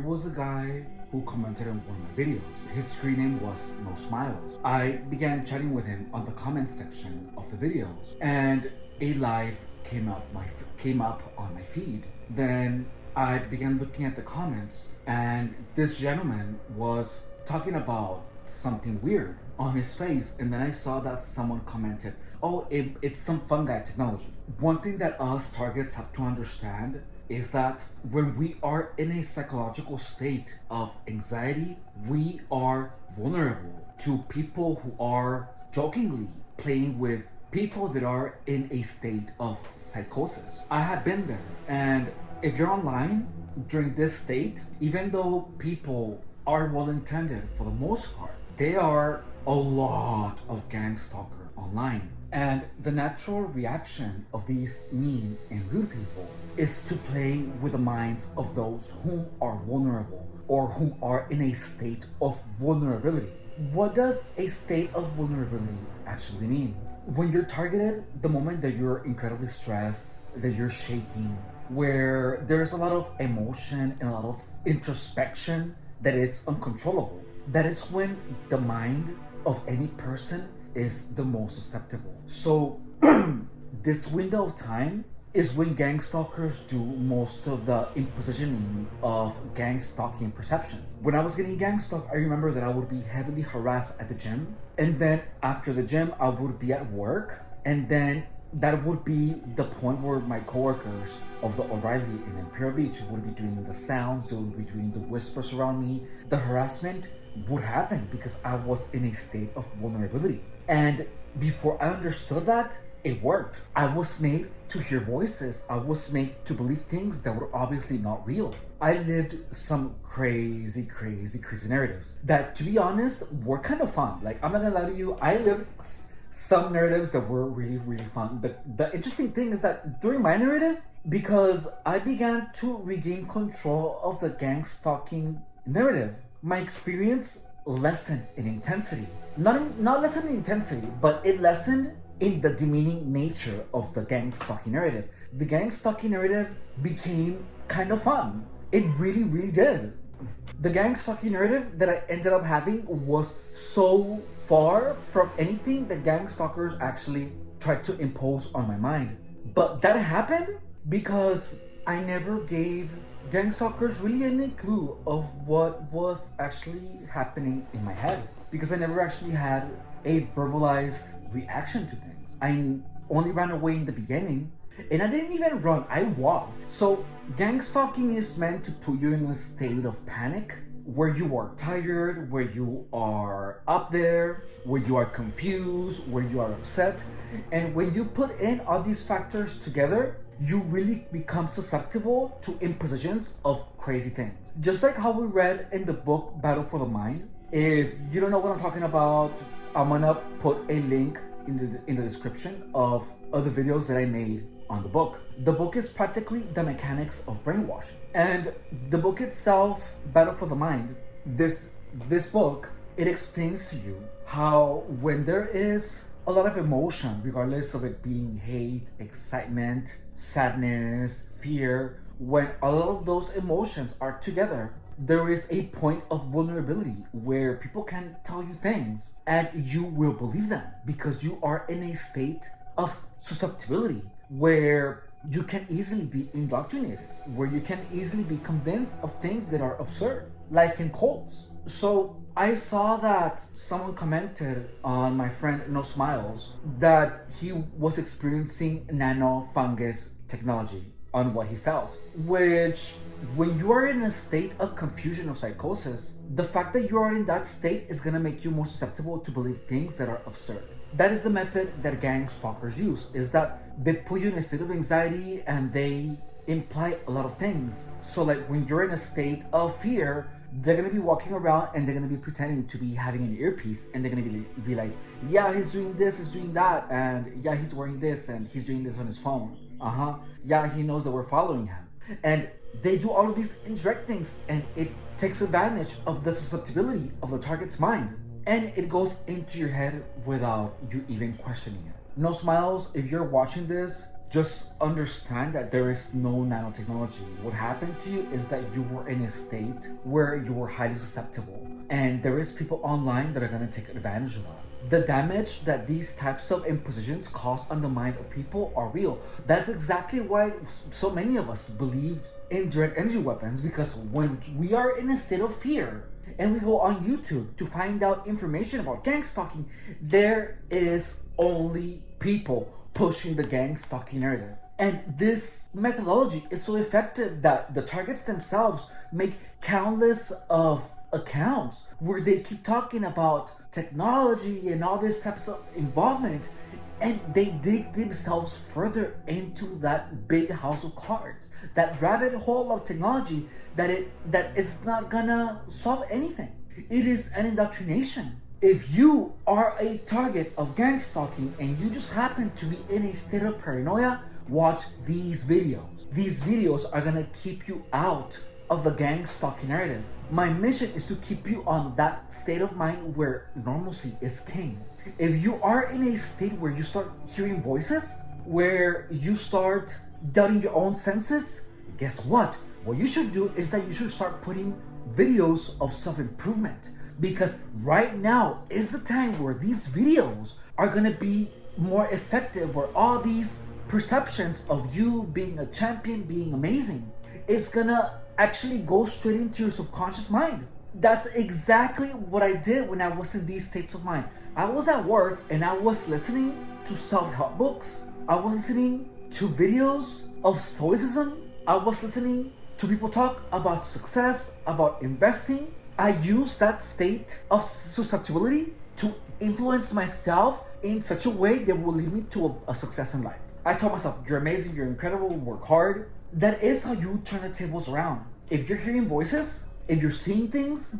was a guy who commented on one of my videos. His screen name was No Smiles. I began chatting with him on the comment section of the videos, and a live came up on my feed. Then I began looking at the comments, and this gentleman was talking about something weird on his face, and then I saw that someone commented, oh, it's some fungi technology. One thing that us targets have to understand is that when we are in a psychological state of anxiety, we are vulnerable to people who are jokingly playing with people that are in a state of psychosis. I have been there, and if you're online during this state, even though people are well-intended for the most part, there are a lot of gang stalker online. And the natural reaction of these mean and rude people is to play with the minds of those whom are vulnerable or whom are in a state of vulnerability. What does a state of vulnerability actually mean? When you're targeted, the moment that you're incredibly stressed, that you're shaking, where there's a lot of emotion and a lot of introspection that is uncontrollable, that is when the mind of any person is the most susceptible. So this window of time is when gang stalkers do most of the impositioning of gang stalking perceptions. When I was getting gang stalked, I remember that I would be heavily harassed at the gym, and then after the gym I would be at work, and then that would be the point where my coworkers of the O'Reilly in Imperial Beach would be doing the sounds, they would be doing the whispers around me. The harassment would happen because I was in a state of vulnerability. And before I understood that, it worked. I was made to hear voices. I was made to believe things that were obviously not real. I lived some crazy narratives that, to be honest, were kind of fun. Like, I'm not gonna lie to you, I lived some narratives that were really fun. But the interesting thing is that during my narrative, because I began to regain control of the gang stalking narrative, my experience lessened in intensity. Not lessened in intensity, but it lessened in the demeaning nature of the gang stalking narrative. The gang stalking narrative became kind of fun. It really did. The gang stalking narrative that I ended up having was so far from anything that gang stalkers actually tried to impose on my mind. But that happened because I never gave gang stalkers really any clue of what was actually happening in my head, because I never actually had a verbalized reaction to things. I only ran away in the beginning, and I didn't even run, I walked. So gang stalking is meant to put you in a state of panic, where you are tired, where you are up there, where you are confused, where you are upset. And when you put in all these factors together, you really become susceptible to impositions of crazy things. Just like how we read in the book Battle for the Mind. If you don't know what I'm talking about, I'm gonna put a link in the description of other videos that I made on the book. The book is practically the mechanics of brainwashing. And the book itself, Battle for the Mind, this book, it explains to you how when there is a lot of emotion, regardless of it being hate, excitement, sadness, fear, when all of those emotions are together, there is a point of vulnerability where people can tell you things and you will believe them because you are in a state of susceptibility where you can easily be indoctrinated, where you can easily be convinced of things that are absurd, like in cults. So I saw that someone commented on my friend No Smiles that he was experiencing nano fungus technology on what he felt, which when you are in a state of confusion or psychosis, the fact that you are in that state is going to make you more susceptible to believe things that are absurd. That is the method that gang stalkers use, is that they put you in a state of anxiety and they imply a lot of things. So like when you're in a state of fear, they're going to be walking around and they're going to be pretending to be having an earpiece, and they're going to be like, yeah, he's doing this, he's doing that, and yeah, he's wearing this, and he's doing this on his phone. Yeah, he knows that we're following him. And they do all of these indirect things, and it takes advantage of the susceptibility of the target's mind, and it goes into your head without you even questioning it. No Smiles, if you're watching this, just understand that there is no nanotechnology. What happened to you is that you were in a state where you were highly susceptible, and there is people online that are going to take advantage of that. The damage that these types of impositions cause on the mind of people are real. That's exactly why so many of us believed in direct energy weapons, because when we are in a state of fear and we go on YouTube to find out information about gang stalking, there is only people pushing the gang stalking narrative. And this methodology is so effective that the targets themselves make countless of accounts where they keep talking about technology and all this types of involvement, and they dig themselves further into that big house of cards, that rabbit hole of technology that is not gonna solve anything. It is an indoctrination. If you are a target of gang stalking and you just happen to be in a state of paranoia, watch these videos. These videos are gonna keep you out of the gang stalking narrative. My mission is to keep you on that state of mind where normalcy is king. If you are in a state where you start hearing voices, where you start doubting your own senses, guess what? What you should do is that you should start putting videos of self-improvement, because right now is the time where these videos are gonna be more effective, where all these perceptions of you being a champion, being amazing, is gonna actually go straight into your subconscious mind. That's exactly what I did when I was in these states of mind. I was at work and I was listening to self-help books. I was listening to videos of stoicism. I was listening to people talk about success, about investing. I use that state of susceptibility to influence myself in such a way that will lead me to a success in life. I told myself, you're amazing, you're incredible, work hard. That is how you turn the tables around. If you're hearing voices, if you're seeing things,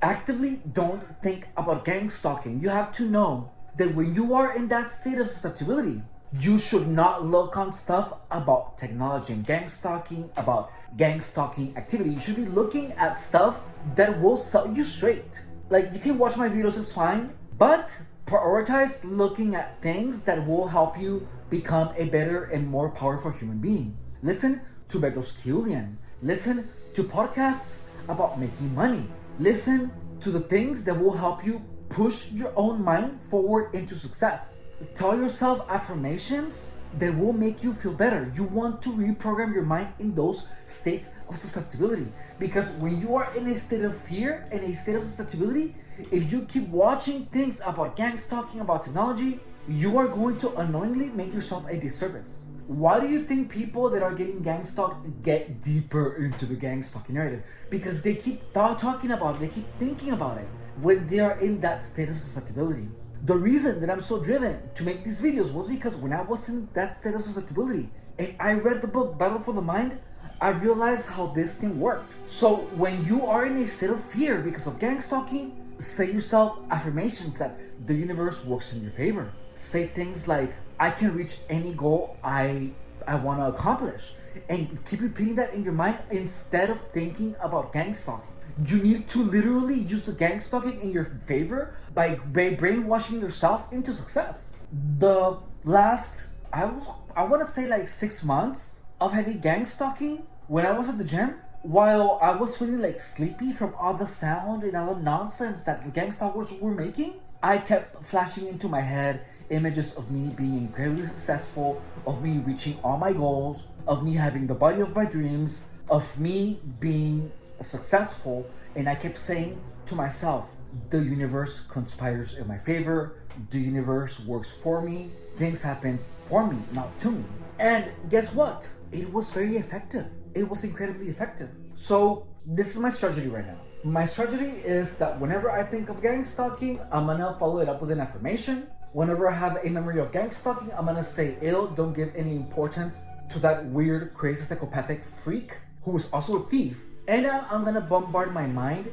actively don't think about gang stalking. You have to know that when you are in that state of susceptibility, you should not look on stuff about technology and gang stalking, about gang stalking activity. You should be looking at stuff that will set you straight. Like, you can watch my videos, it's fine, but prioritize looking at things that will help you become a better and more powerful human being. Listen to Bedros Keuilian. Listen to podcasts about making money. Listen to the things that will help you push your own mind forward into success. Tell yourself affirmations that will make you feel better. You want to reprogram your mind in those states of susceptibility, because when you are in a state of fear and a state of susceptibility, if you keep watching things about gang stalking, about technology, you are going to unknowingly make yourself a disservice. Why do you think people that are getting gang stalked get deeper into the gang stalking narrative? Because they keep talking about it, they keep thinking about it when they are in that state of susceptibility. The reason that I'm so driven to make these videos was because when I was in that state of susceptibility and I read the book Battle for the Mind, I realized how this thing worked. So when you are in a state of fear because of gang stalking, say yourself affirmations that the universe works in your favor. Say things like, I can reach any goal I want to accomplish. And keep repeating that in your mind instead of thinking about gang stalking. You need to literally use the gang stalking in your favor by brainwashing yourself into success. The last, I want to say like 6 months of heavy gang stalking, when I was at the gym, while I was feeling like sleepy from all the sound and all the nonsense that the gang stalkers were making, I kept flashing into my head images of me being incredibly successful, of me reaching all my goals, of me having the body of my dreams, of me being successful. And I kept saying to myself, the universe conspires in my favor, the universe works for me, things happen for me, not to me. And guess what? It was very effective. It was incredibly effective. So this is my strategy right now. My strategy is that whenever I think of gang stalking, I'm gonna follow it up with an affirmation. Whenever I have a memory of gang stalking, I'm gonna say, ew, don't give any importance to that weird, crazy, psychopathic freak who is also a thief. And I'm gonna bombard my mind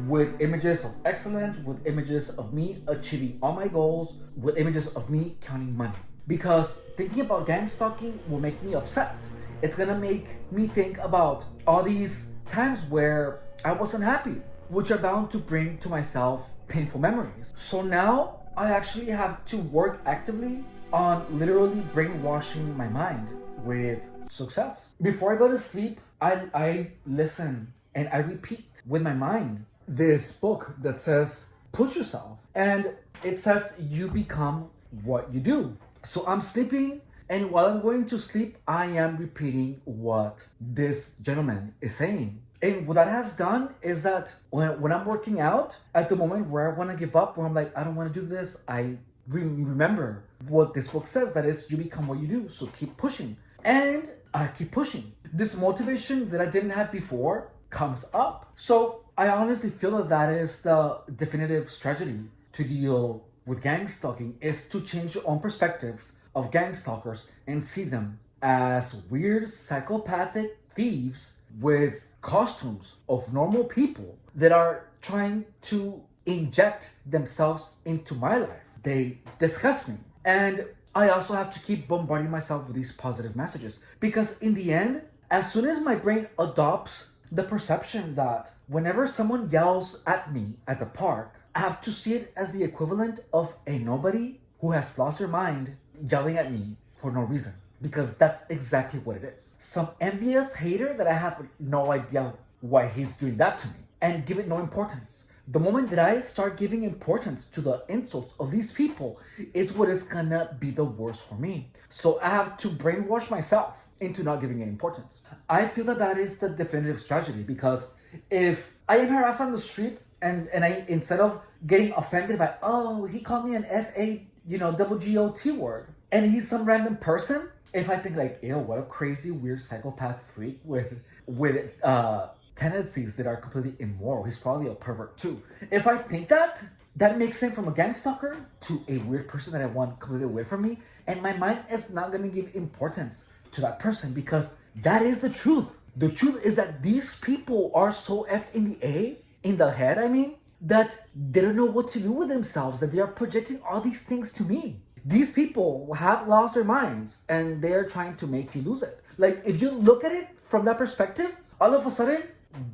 with images of excellence, with images of me achieving all my goals, with images of me counting money. Because thinking about gang stalking will make me upset. It's gonna make me think about all these times where I wasn't happy, which are bound to bring to myself painful memories. So now I actually have to work actively on literally brainwashing my mind with success. Before I go to sleep, I listen and I repeat with my mind this book that says, push yourself. And it says, you become what you do. So I'm sleeping, and while I'm going to sleep, I am repeating what this gentleman is saying. And what that has done is that when I'm working out, at the moment where I want to give up, where I'm like, I don't want to do this, I remember what this book says, that is, you become what you do. So keep pushing. And I keep pushing. This motivation that I didn't have before comes up. So I honestly feel that that is the definitive strategy to deal with gang stalking, is to change your own perspectives of gang stalkers and see them as weird psychopathic thieves with costumes of normal people that are trying to inject themselves into my life. They disgust me. And I also have to keep bombarding myself with these positive messages, because in the end, as soon as my brain adopts the perception that whenever someone yells at me at the park, I have to see it as the equivalent of a nobody who has lost their mind yelling at me for no reason, because that's exactly what it is. Some envious hater that I have no idea why he's doing that to me, and give it no importance. The moment that I start giving importance to the insults of these people is what is gonna be the worst for me. So I have to brainwash myself into not giving it importance. I feel that that is the definitive strategy, because if I am harassed on the street and I, instead of getting offended by, oh, he called me an FAGOT word, and he's some random person, if I think like, ew, what a crazy, weird psychopath freak with tendencies that are completely immoral. He's probably a pervert too. If I think that, that makes him from a gang stalker to a weird person that I want completely away from me. And my mind is not going to give importance to that person, because that is the truth. The truth is that these people are so effed in the head, that they don't know what to do with themselves, that they are projecting all these things to me. These people have lost their minds and they're trying to make you lose it. Like, if you look at it from that perspective, all of a sudden,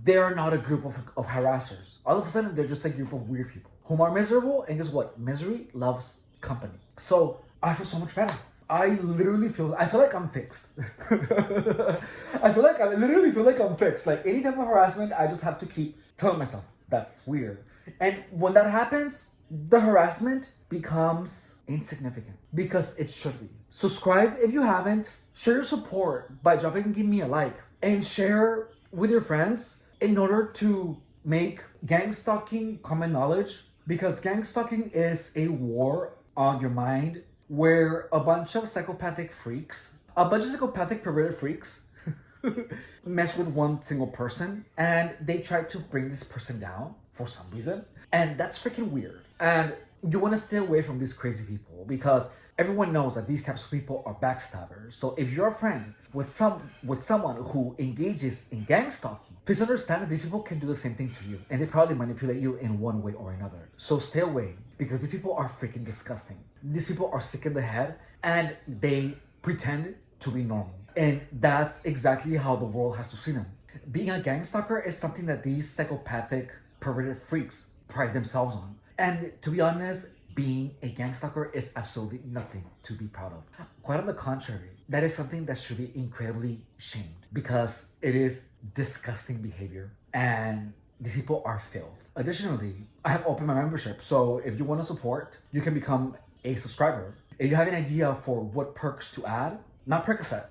they are not a group of harassers. All of a sudden, they're just a group of weird people whom are miserable, and guess what? Misery loves company. So I feel so much better. I feel like I'm fixed. I literally feel like I'm fixed. Like, any type of harassment, I just have to keep telling myself, that's weird. And when that happens, the harassment becomes insignificant, because it should be. Subscribe if you haven't. Share your support by dropping and giving me a like, and share with your friends in order to make gang stalking common knowledge, because gang stalking is a war on your mind where a bunch of psychopathic perverted freaks mess with one single person, and they try to bring this person down for some reason. And that's freaking weird. And you want to stay away from these crazy people, because everyone knows that these types of people are backstabbers. So if you're a friend with someone who engages in gang stalking, please understand that these people can do the same thing to you, and they probably manipulate you in one way or another. So stay away, because these people are freaking disgusting. These people are sick in the head, and they pretend to be normal. And that's exactly how the world has to see them. Being a gang stalker is something that these psychopathic, perverted freaks pride themselves on. And to be honest, being a gang stalker is absolutely nothing to be proud of. Quite on the contrary, that is something that should be incredibly shamed, because it is disgusting behavior and these people are filth. Additionally, I have opened my membership, so if you want to support, you can become a subscriber. If you have an idea for what perks to add, not Percocet,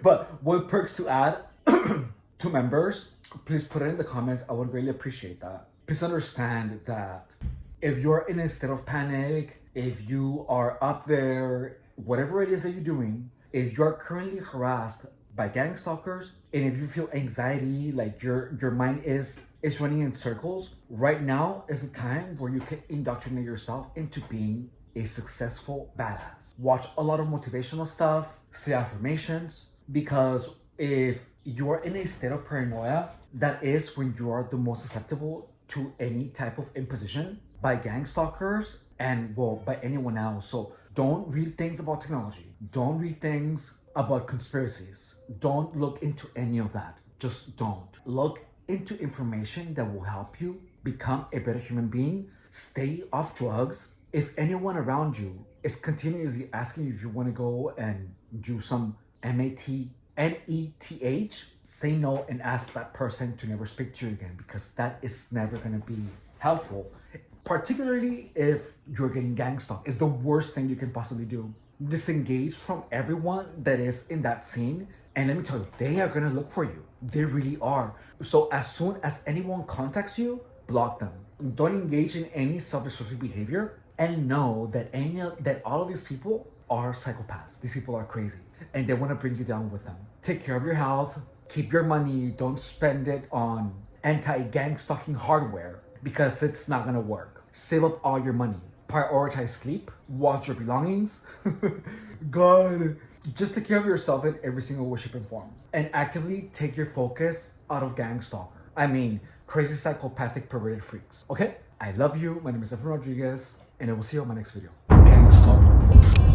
but what perks to add to members, please put it in the comments. I would really appreciate that. Please understand that if you're in a state of panic, if you are up there, whatever it is that you're doing, if you're currently harassed by gang stalkers, and if you feel anxiety, like your mind is running in circles, right now is the time where you can indoctrinate yourself into being a successful badass. Watch a lot of motivational stuff, say affirmations, because if you're in a state of paranoia, that is when you are the most susceptible to any type of imposition by gang stalkers and, well, by anyone else. So don't read things about technology. Don't read things about conspiracies. Don't look into any of that. Just don't. Look into information that will help you become a better human being, stay off drugs, if anyone around you is continuously asking you if you want to go and do some METH, say no and ask that person to never speak to you again, because that is never going to be helpful. Particularly if you're getting gang stalked, is the worst thing you can possibly do. Disengage from everyone that is in that scene, and let me tell you, they are gonna look for you. They really are. So as soon as anyone contacts you, block them. Don't engage in any self-destructive behavior, and know that all of these people are psychopaths. These people are crazy, and they want to bring you down with them. Take care of your health. Keep your money. Don't spend it on anti-gang stalking hardware, because it's not gonna work. Save up all your money. Prioritize sleep. Watch your belongings. God. Just take care of yourself in every single way, shape, and form. And actively take your focus out of gang stalker. I mean, crazy psychopathic perverted freaks. Okay? I love you. My name is Efren Rodriguez, and I will see you on my next video. Gang stalker.